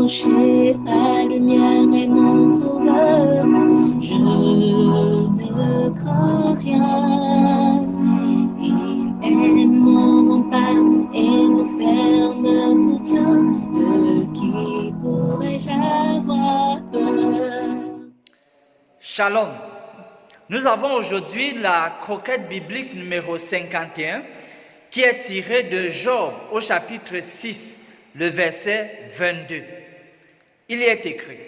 rocher, ta lumière est mon sauveur. Je ne crains rien. Il est mon rempart et mon ferme soutien. De qui pourrais-je avoir peur? Shalom. Nous avons aujourd'hui la croquette biblique numéro 51 qui est tirée de Job au chapitre 6, le verset 22. Il y est écrit: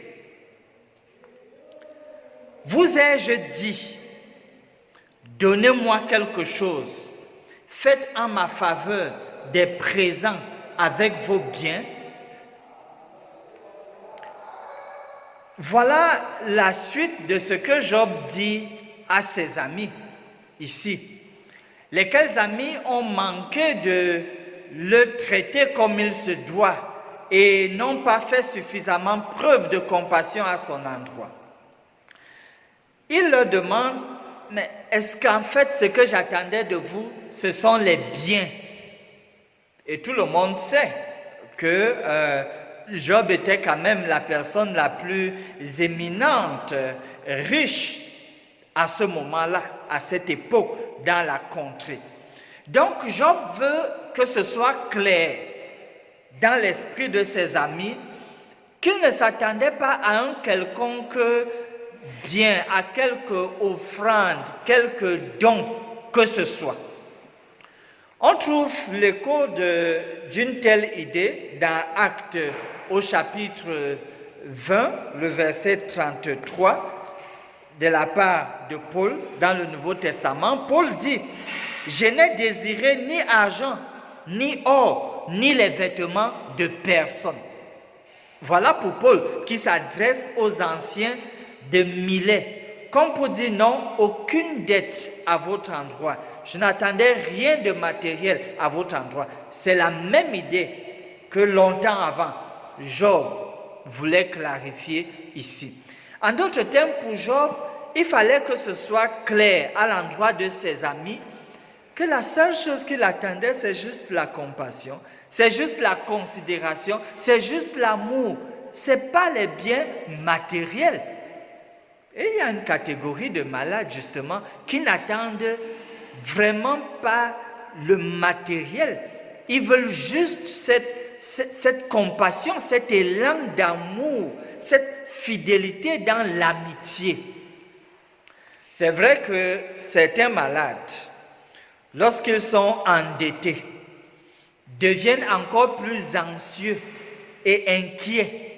Vous ai-je dit, donnez-moi quelque chose, faites en ma faveur des présents avec vos biens. Voilà la suite de ce que Job dit à ses amis ici, lesquels amis ont manqué de le traiter comme il se doit et n'ont pas fait suffisamment preuve de compassion à son endroit. Il leur demande: mais est-ce qu'en fait ce que j'attendais de vous, ce sont les biens? Et tout le monde sait que Job était quand même la personne la plus éminente, riche à ce moment-là, à cette époque, dans la contrée. Donc Job veut que ce soit clair dans l'esprit de ses amis qu'il ne s'attendait pas à un quelconque bien, à quelque offrande, quelque don que ce soit. On trouve l'écho d'une telle idée dans Actes au chapitre 20, le verset 33, de la part de Paul dans le Nouveau Testament. Paul dit: je n'ai désiré ni argent, ni or, ni les vêtements de personne. Voilà pour Paul qui s'adresse aux anciens de Milet, comme pour dire: non, aucune dette à votre endroit. Je n'attendais rien de matériel à votre endroit. C'est la même idée que longtemps avant, Job voulait clarifier ici. En d'autres termes, pour Job, il fallait que ce soit clair à l'endroit de ses amis que la seule chose qu'il attendait, c'est juste la compassion, c'est juste la considération, c'est juste l'amour. Ce n'est pas les biens matériels. Et il y a une catégorie de malades, justement, qui n'attendent vraiment pas le matériel. Ils veulent juste cette compassion, cet élan d'amour, cette fidélité dans l'amitié. C'est vrai que certains malades, lorsqu'ils sont endettés, deviennent encore plus anxieux et inquiets.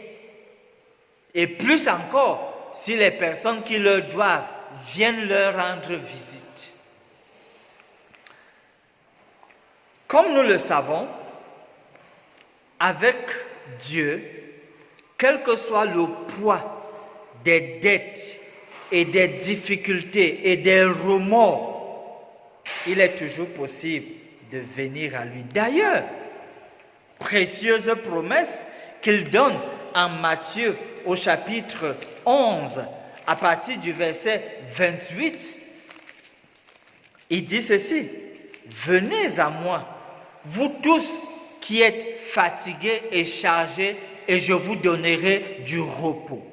Et plus encore, si les personnes qui leur doivent viennent leur rendre visite. Comme nous le savons, avec Dieu, quel que soit le poids des dettes et des difficultés et des remords, il est toujours possible de venir à lui. D'ailleurs, précieuse promesse qu'il donne en Matthieu au chapitre 11, à partir du verset 28, il dit ceci: venez à moi, vous tous qui êtes fatigués et chargés, et je vous donnerai du repos.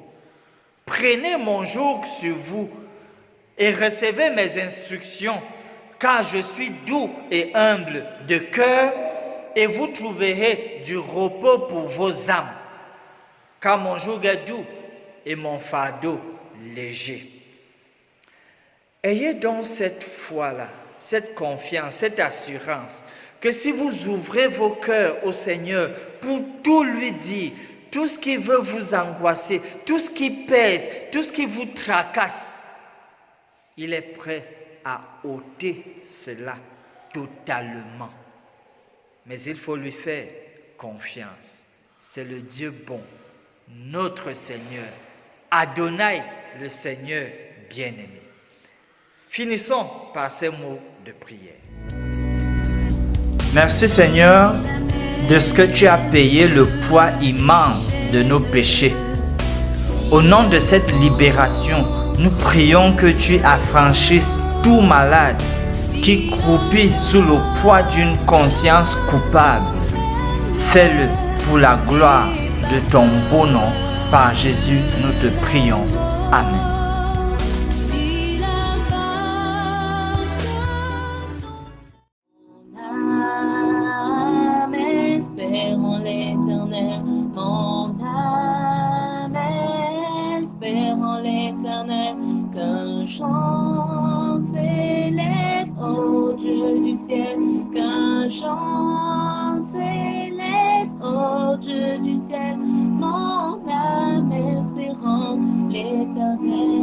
Prenez mon joug sur vous et recevez mes instructions, car je suis doux et humble de cœur, et vous trouverez du repos pour vos âmes. Car mon joug est doux et mon fardeau léger. Ayez donc cette foi-là, cette confiance, cette assurance, que si vous ouvrez vos cœurs au Seigneur pour tout lui dire, tout ce qui veut vous angoisser, tout ce qui pèse, tout ce qui vous tracasse, il est prêt à ôter cela totalement. Mais il faut lui faire confiance. C'est le Dieu bon, notre Seigneur, Adonai, le Seigneur bien-aimé. Finissons par ces mots de prière. Merci Seigneur de ce que tu as payé le poids immense de nos péchés. Au nom de cette libération, nous prions que tu affranchisses tout malade qui croupit sous le poids d'une conscience coupable. Fais-le pour la gloire de ton beau nom. Par Jésus, nous te prions. Amen. Espérons l'Éternel, mon âme, espérons l'Éternel, qu'un chant s'élève au Dieu du ciel, qu'un chant s'élève au Dieu du ciel, mon âme, espérons l'Éternel.